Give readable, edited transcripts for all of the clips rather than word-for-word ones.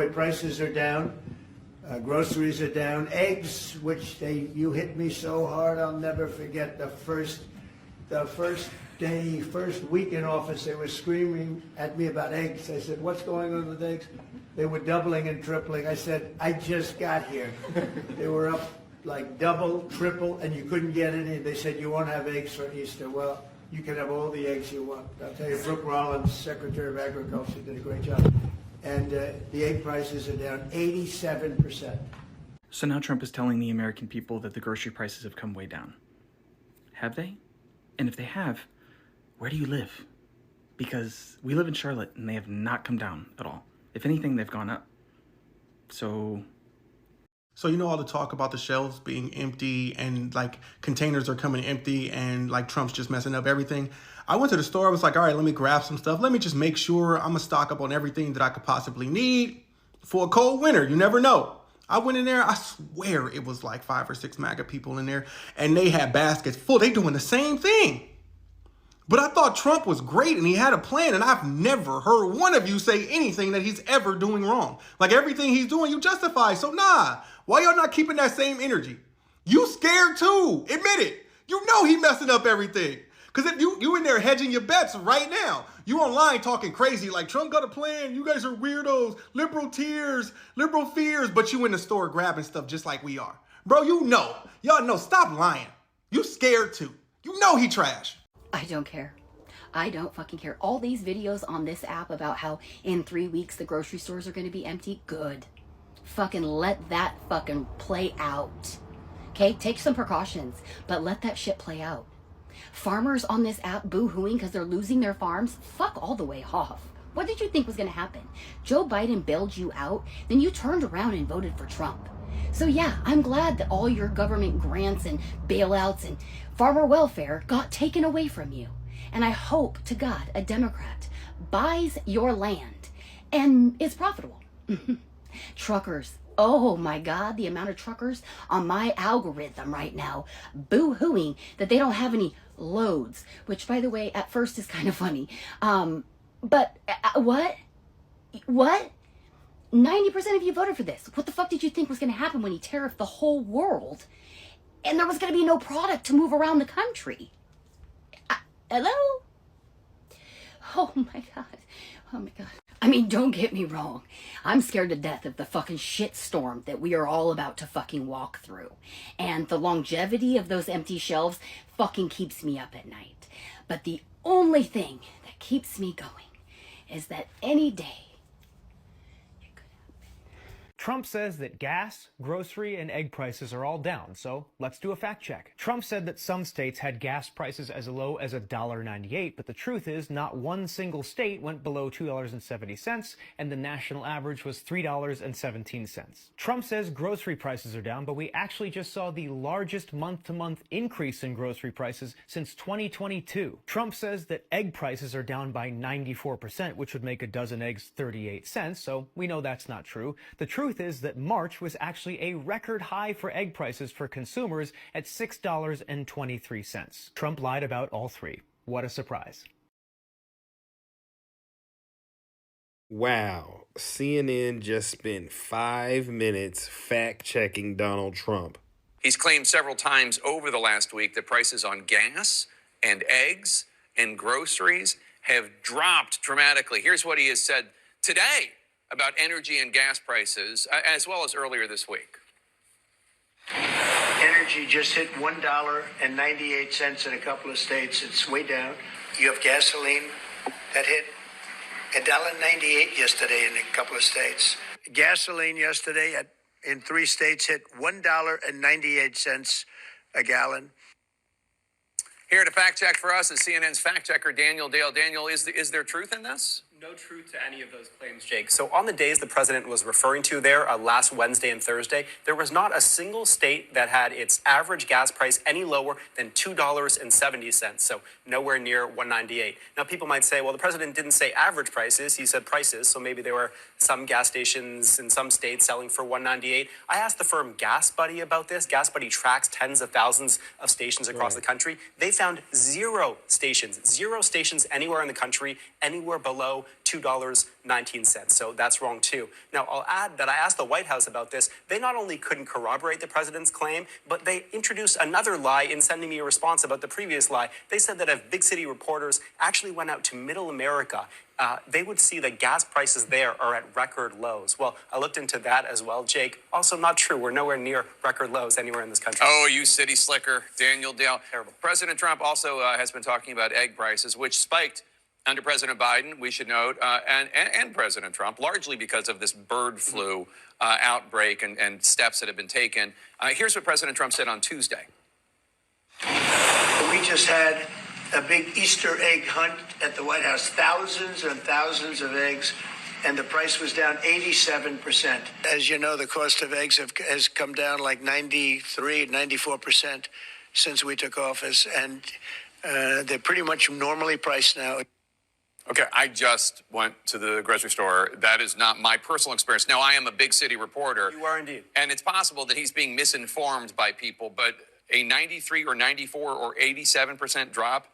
Prices are down. Groceries are down. Eggs, which you hit me so hard, I'll never forget the first week in office, they were screaming at me about eggs. I said, what's going on with eggs? They were doubling and tripling. I said, I just got here. They were up like double, triple, and you couldn't get any. They said, you won't have eggs for Easter. Well, you can have all the eggs you want. I'll tell you, Brooke Rollins, Secretary of Agriculture, did a great job. And the egg prices are down 87%. So now Trump is telling the American people that the grocery prices have come way down. Have they? And if they have, where do you live? Because we live in Charlotte and they have not come down at all. If anything, they've gone up. So you know all the talk about the shelves being empty and like containers are coming empty and like Trump's just messing up everything. I went to the store. I was like, all right, let me grab some stuff. Let me just make sure I'm gonna stock up on everything that I could possibly need for a cold winter. You never know. I went in there. I swear it was like 5 or 6 MAGA people in there and they had baskets full. They doing the same thing. But I thought Trump was great and he had a plan, and I've never heard one of you say anything that he's ever doing wrong. Like everything he's doing, you justify. So nah, why y'all not keeping that same energy? You scared too, admit it. You know he messing up everything. Because if you in there hedging your bets right now, you online talking crazy like Trump got a plan, you guys are weirdos, liberal tears, liberal fears, but you in the store grabbing stuff just like we are. Bro, you know, y'all know, stop lying. You scared too. You know he trash. I don't care. I don't fucking care. All these videos on this app about how in 3 weeks the grocery stores are going to be empty, good. Fucking let that fucking play out. Okay? Take some precautions, but let that shit play out. Farmers on this app boo-hooing because they're losing their farms, fuck all the way off. What did you think was going to happen? Joe Biden bailed you out, then you turned around and voted for Trump. So yeah, I'm glad that all your government grants and bailouts and farmer welfare got taken away from you. And I hope to God a Democrat buys your land and is profitable. Truckers. Oh my God, the amount of truckers on my algorithm right now boo-hooing that they don't have any loads, which by the way, at first is kind of funny. What? 90% of you voted for this. What the fuck did you think was going to happen when he tariffed the whole world and there was going to be no product to move around the country? Hello? Oh my God. Oh my God. I mean, don't get me wrong. I'm scared to death of the fucking shitstorm that we are all about to fucking walk through. And the longevity of those empty shelves fucking keeps me up at night. But the only thing that keeps me going is that any day it could happen. Trump says that gas, grocery, and egg prices are all down, so let's do a fact check. Trump said that some states had gas prices as low as $1.98, but the truth is not one single state went below $2.70, and the national average was $3.17. Trump says grocery prices are down, but we actually just saw the largest month-to-month increase in grocery prices since 2022. Trump says that egg prices are down by 94%, which would make a dozen eggs 38 cents, so we know that's not true. The truth is that March was actually a record high for egg prices for consumers at $6.23. Trump lied about all three. What a surprise. Wow, CNN just spent 5 minutes fact-checking Donald Trump. He's claimed several times over the last week that prices on gas and eggs and groceries have dropped dramatically. Here's what he has said today about energy and gas prices, as well as earlier this week. Energy just hit $1.98 in a couple of states. It's way down. You have gasoline that hit $1.98 yesterday in a couple of states. Gasoline yesterday in 3 states hit $1.98 a gallon. Here to fact check for us is CNN's fact checker Daniel Dale. Daniel, is there truth in this? No truth to any of those claims, Jake. So on the days the president was referring to there, last Wednesday and Thursday, there was not a single state that had its average gas price any lower than $2.70. So nowhere near $1.98. Now people might say, well, the president didn't say average prices, he said prices. So maybe there were some gas stations in some states selling for $1.98. I asked the firm Gas Buddy about this. Gas Buddy tracks tens of thousands of stations across the country. They found zero stations anywhere in the country anywhere below $2.19. So that's wrong too. Now, I'll add that I asked the White House about this. They not only couldn't corroborate the president's claim, but they introduced another lie in sending me a response about the previous lie. They said that if big city reporters actually went out to middle America, they would see that gas prices there are at record lows. Well, I looked into that as well, Jake. Also not true. We're nowhere near record lows anywhere in this country. Oh, you city slicker, Daniel Dale. Terrible. President Trump also has been talking about egg prices, which spiked under President Biden, we should note, and President Trump, largely because of this bird flu outbreak and steps that have been taken. Here's what President Trump said on Tuesday. We just had a big Easter egg hunt at the White House, thousands and thousands of eggs, and the price was down 87%. As you know, the cost of eggs has come down like 94% since we took office, and they're pretty much normally priced now. Okay, I just went to the grocery store. That is not my personal experience. Now, I am a big city reporter. You are indeed. And it's possible that he's being misinformed by people, but a 93 or 94 or 87% drop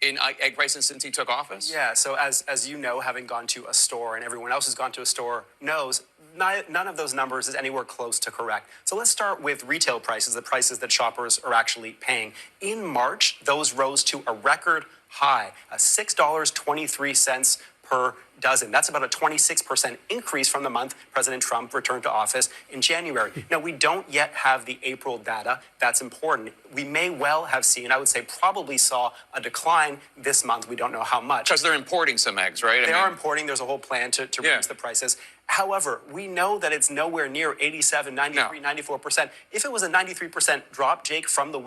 in egg prices since he took office? Yeah, so as you know, having gone to a store and everyone else who's gone to a store knows, none of those numbers is anywhere close to correct. So let's start with retail prices, the prices that shoppers are actually paying. In March, those rose to a record high, $6.23 per dozen. That's about a 26% increase from the month President Trump returned to office in January. Now, we don't yet have the April data. That's important. We may well have seen, I would say probably saw a decline this month. We don't know how much. Because they're importing some eggs, right? They are importing. There's a whole plan to reduce the prices. However, we know that it's nowhere near 87, 93, 94%. If it was a 93% drop, Jake, from the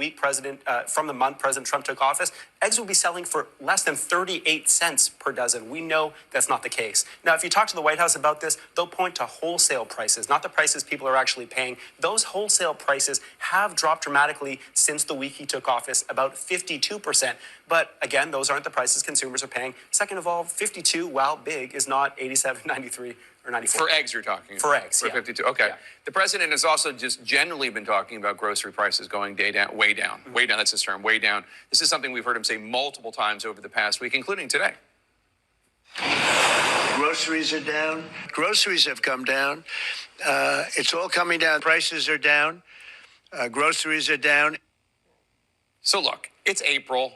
month President Trump took office, eggs would be selling for less than 38 cents per dozen. We know that's not the case. Now, if you talk to the White House about this, they'll point to wholesale prices, not the prices people are actually paying. Those wholesale prices have dropped dramatically since the week he took office, about 52%. But again, those aren't the prices consumers are paying. Second of all, 52, while big, is not 87, 93, or 94. For eggs, you're talking about. For eggs, For 52. Okay. Yeah. The president has also just generally been talking about grocery prices going way down. Way down. That's his term, way down. This is something we've heard him say multiple times over the past week, including today. Groceries are down. Groceries have come down. It's all coming down. Prices are down. Groceries are down. So look, it's April.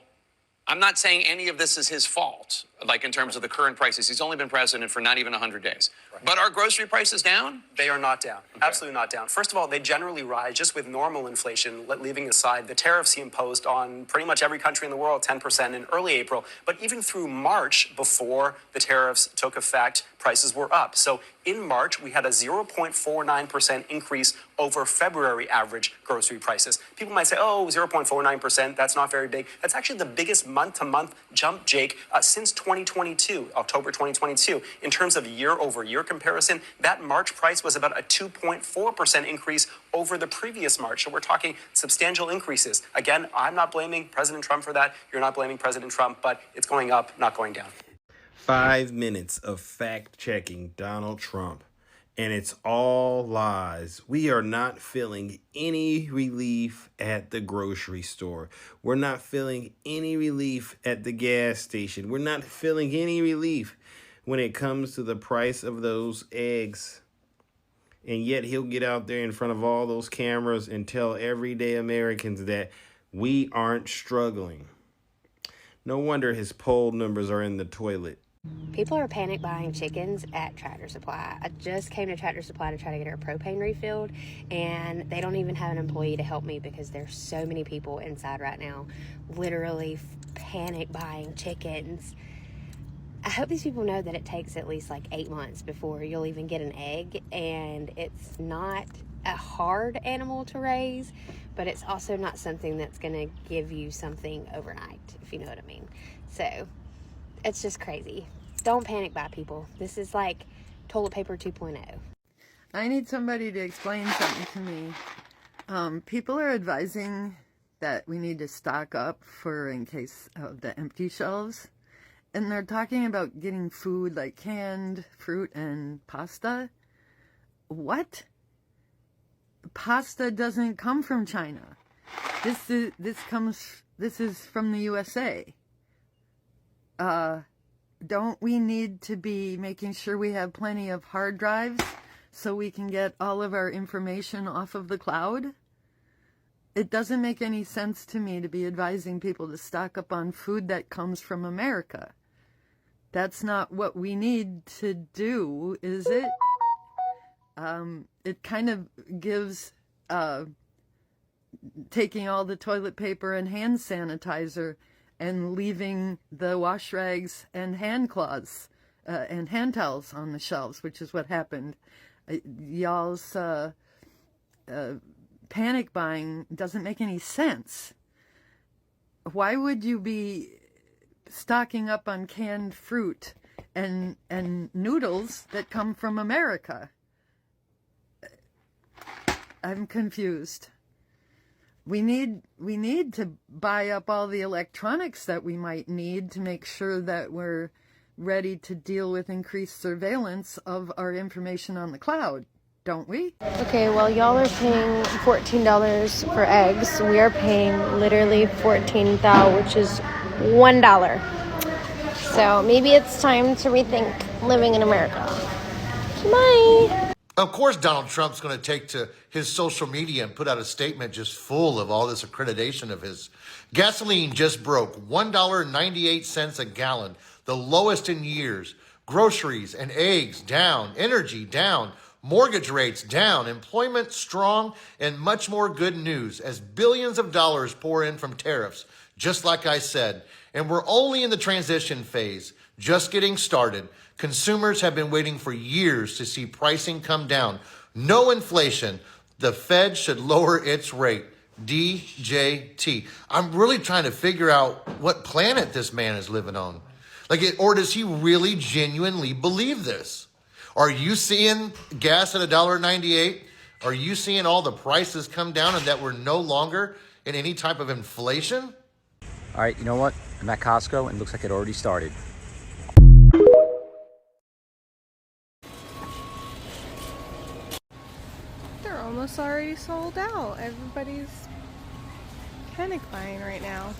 I'm not saying any of this is his fault, like in terms of the current prices. He's only been president for not even 100 days. Right. But are grocery prices down? They are not down. Okay. Absolutely not down. First of all, they generally rise just with normal inflation, leaving aside the tariffs he imposed on pretty much every country in the world, 10% in early April. But even through March, before the tariffs took effect, prices were up. So in March, we had a 0.49% increase over February average grocery prices. People might say, oh, 0.49%, that's not very big. That's actually the biggest month-to-month jump, Jake, since 2022, October 2022. In terms of year-over-year comparison, that March price was about a 2.4% increase over the previous March. So we're talking substantial increases. Again, I'm not blaming President Trump for that. You're not blaming President Trump, but it's going up, not going down. 5 minutes of fact-checking Donald Trump, and it's all lies. We are not feeling any relief at the grocery store. We're not feeling any relief at the gas station. We're not feeling any relief when it comes to the price of those eggs. And yet he'll get out there in front of all those cameras and tell everyday Americans that we aren't struggling. No wonder his poll numbers are in the toilet. People are panic buying chickens at Tractor Supply. I just came to Tractor Supply to try to get our propane refilled, and they don't even have an employee to help me because there's so many people inside right now literally panic buying chickens. I hope these people know that it takes at least like 8 months before you'll even get an egg, and it's not a hard animal to raise, but it's also not something that's going to give you something overnight, if you know what I mean. So it's just crazy. Don't panic buy, people. This is like toilet paper 2.0. I need somebody to explain something to me. People are advising that we need to stock up for in case of the empty shelves. And they're talking about getting food like canned fruit and pasta. What? Pasta doesn't come from China. This is from the USA. don't we need to be making sure we have plenty of hard drives so we can get all of our information off of the cloud? It doesn't make any sense to me to be advising people to stock up on food that comes from America. That's not what we need to do, is it? It kind of gives taking all the toilet paper and hand sanitizer and leaving the wash rags and hand cloths and hand towels on the shelves, which is what happened. Y'all's panic buying doesn't make any sense. Why would you be stocking up on canned fruit and noodles that come from America? I'm confused. We need to buy up all the electronics that we might need to make sure that we're ready to deal with increased surveillance of our information on the cloud, don't we? Okay, well, y'all are paying $14 for eggs. We are paying literally 14 thou, which is $1. So maybe it's time to rethink living in America. Bye. Of course, Donald Trump's going to take to his social media and put out a statement just full of all this accreditation of his. Gasoline just broke $1.98 a gallon, the lowest in years. Groceries and eggs down, energy down, mortgage rates down, employment strong, and much more good news as billions of dollars pour in from tariffs, just like I said. And we're only in the transition phase, just getting started. Consumers have been waiting for years to see pricing come down. No inflation. The Fed should lower its rate. DJT. I'm really trying to figure out what planet this man is living on. Or does he really genuinely believe this? Are you seeing gas at $1.98? Are you seeing all the prices come down and that we're no longer in any type of inflation? All right, you know what? I'm at Costco and it looks like it already started. They're almost already sold out. Everybody's panic buying right now.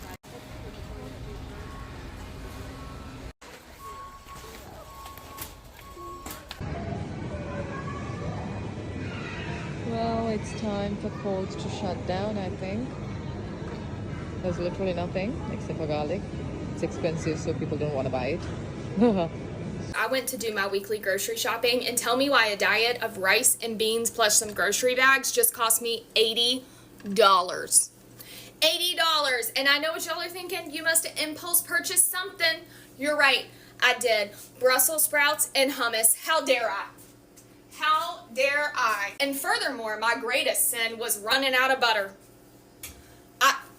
Well, it's time for Coles to shut down, I think. There's literally nothing except for garlic. It's expensive, so people don't want to buy it. I went to do my weekly grocery shopping, and tell me why a diet of rice and beans plus some grocery bags just cost me $80. $80. And I know what y'all are thinking. You must have impulse purchased something. You're right. I did. Brussels sprouts and hummus. How dare I? How dare I? And furthermore, my greatest sin was running out of butter.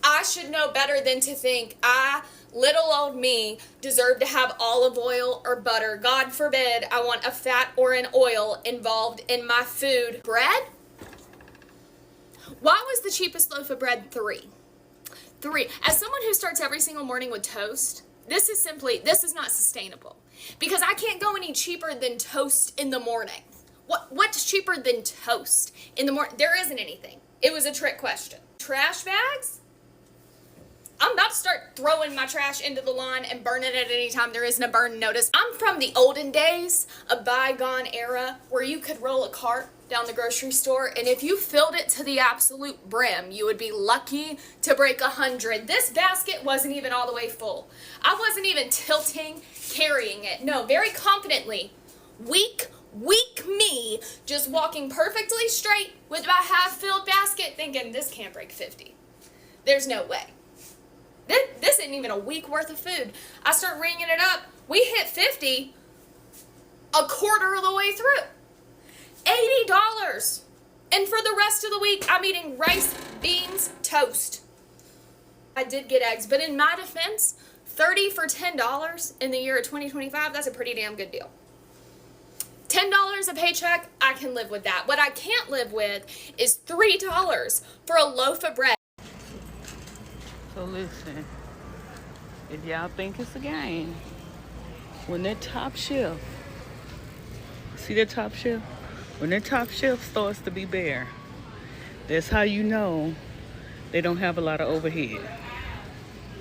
I should know better than to think little old me, deserve to have olive oil or butter. God forbid I want a fat or an oil involved in my food. Bread? Why was the cheapest loaf of bread $3? As someone who starts every single morning with toast, this is not sustainable. Because I can't go any cheaper than toast in the morning. What's cheaper than toast in the morning? There isn't anything. It was a trick question. Trash bags? I'm about to start throwing my trash into the lawn and burning it any time there isn't a burn notice. I'm from the olden days, a bygone era, where you could roll a cart down the grocery store, and if you filled it to the absolute brim, you would be lucky to break 100. This basket wasn't even all the way full. I wasn't even tilting, carrying it. No, very confidently. Weak me, just walking perfectly straight with my half-filled basket, thinking this can't break 50. There's no way. This isn't even a week worth of food. I start ringing it up. We hit 50 a quarter of the way through. $80. And for the rest of the week, I'm eating rice, beans, toast. I did get eggs, but in my defense, 30 for $10 in the year of 2025, that's a pretty damn good deal. $10 a paycheck, I can live with that. What I can't live with is $3 for a loaf of bread. So listen, if y'all think it's a game, when that top shelf, see that top shelf? When that top shelf starts to be bare, that's how you know they don't have a lot of overhead,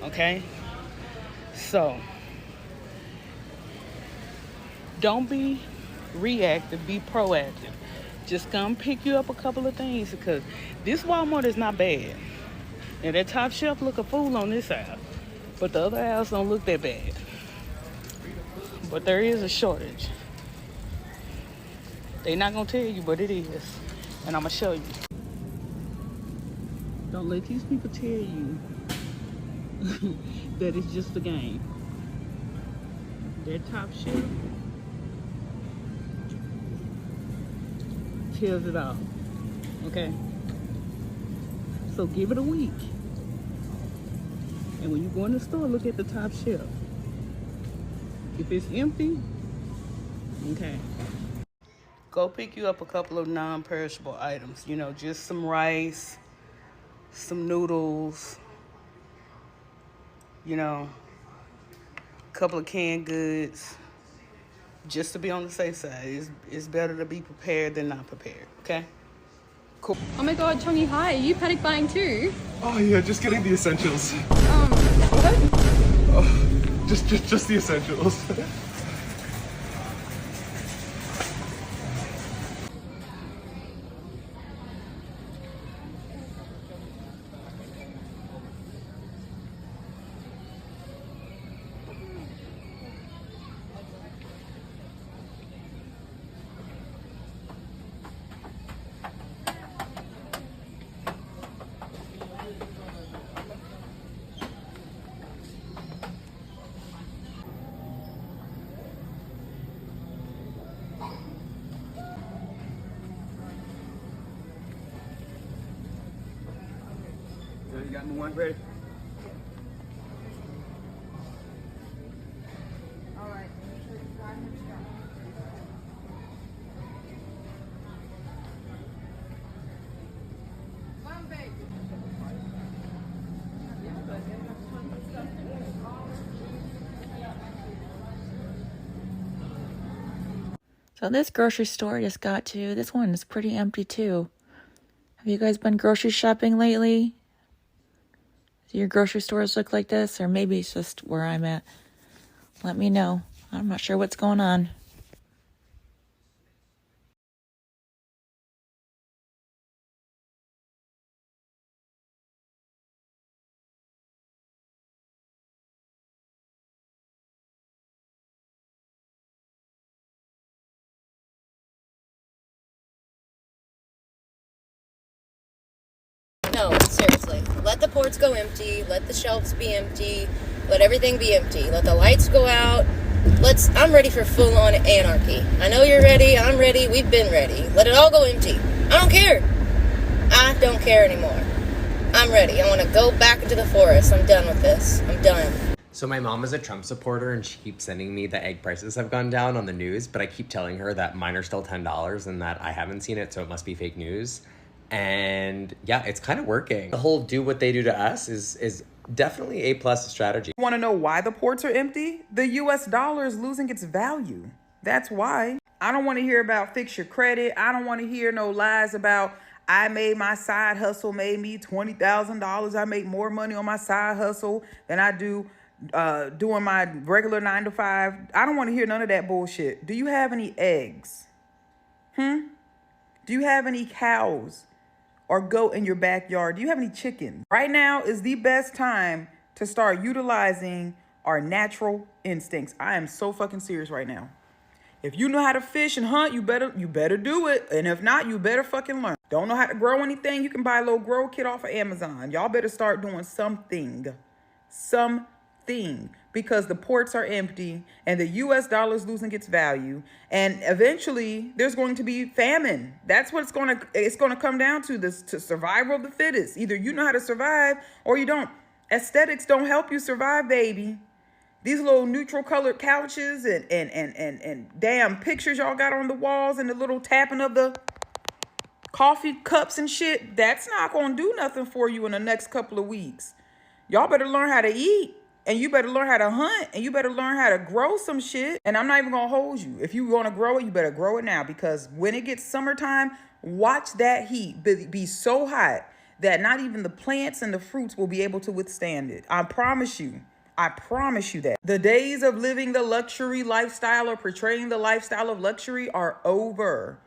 okay? So, Don't be reactive, be proactive. Just come pick you up a couple of things because this Walmart is not bad. And that top shelf look a fool on this aisle, but the other aisles don't look that bad. But there is a shortage. They're not gonna tell you, but it is. And I'm gonna show you. Don't let these people tell you that it's just a game. Their top shelf tells it all. Okay? So give it a week. And when you go in the store, look at the top shelf. If it's empty, okay. Go pick you up a couple of non-perishable items. You know, just some rice, some noodles, you know, a couple of canned goods, just to be on the safe side. It's better to be prepared than not prepared, okay? Cool. Oh my god, Chongy, hi. Are you panic buying too? Oh yeah, just getting the essentials. What? Oh, just the essentials. You got me one ready? So this grocery store I just got to, this one is pretty empty too. Have you guys been grocery shopping lately? Do your grocery stores look like this? Or maybe it's just where I'm at. Let me know. I'm not sure what's going on. No, seriously. Let the ports go empty. Let the shelves be empty. Let everything be empty. Let the lights go out. I'm ready for full-on anarchy. I know you're ready. I'm ready. We've been ready. Let it all go empty. I don't care. I don't care anymore. I'm ready. I want to go back into the forest. I'm done with this. I'm done. So my mom is a Trump supporter and she keeps sending me the egg prices have gone down on the news, but I keep telling her that mine are still $10 and that I haven't seen it, so it must be fake news. And yeah, it's kind of working. The whole do what they do to us is definitely a+ strategy. Want to know why the ports are empty? The US dollar is losing its value. That's why. I don't want to hear about fix your credit. I don't want to hear no lies about my side hustle made me $20,000. I make more money on my side hustle than I do doing my regular 9 to 5. I don't want to hear none of that bullshit. Do you have any eggs? Do you have any cows or goat in your backyard? Do you have any chickens? Right now is the best time to start utilizing our natural instincts. I am so fucking serious right now. If you know how to fish and hunt, you better do it. And if not, you better fucking learn. Don't know how to grow anything? You can buy a little grow kit off of Amazon. Y'all better start doing something. Because the ports are empty and the US dollar is losing its value, and eventually there's going to be famine. That's what it's going to come down to, to survival of the fittest. Either you know how to survive or you don't. Aesthetics don't help you survive, baby. These little neutral colored couches and damn pictures y'all got on the walls and the little tapping of the coffee cups and shit, that's not going to do nothing for you in the next couple of weeks. Y'all better learn how to eat. And you better learn how to hunt, and you better learn how to grow some shit. And I'm not even gonna hold you. If you want to grow it, you better grow it now, because when it gets summertime, watch that heat be so hot that not even the plants and the fruits will be able to withstand it. I promise you. I promise you that. The days of living the luxury lifestyle or portraying the lifestyle of luxury are over.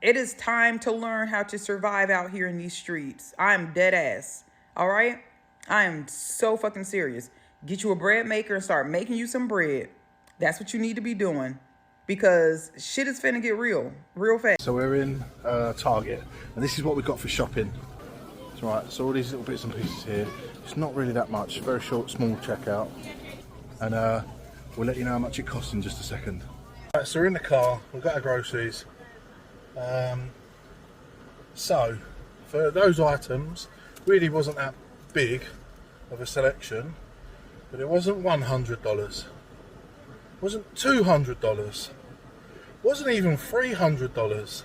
It is time to learn how to survive out here in these streets. I'm dead ass. All right? I am so fucking serious. Get you a bread maker and start making you some bread. That's what you need to be doing. Because shit is finna get real fast. So we're in Target, and this is what we got for shopping. It's right, so all these little bits and pieces here. It's not really that much, very short, small checkout. And we'll let you know how much it costs in just a second. Right, so we're in the car, we've got our groceries. So, for those items, really wasn't that big of a selection, but it wasn't $100. Wasn't $200, wasn't even $300.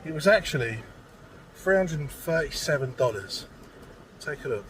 It was actually $337. Take a look.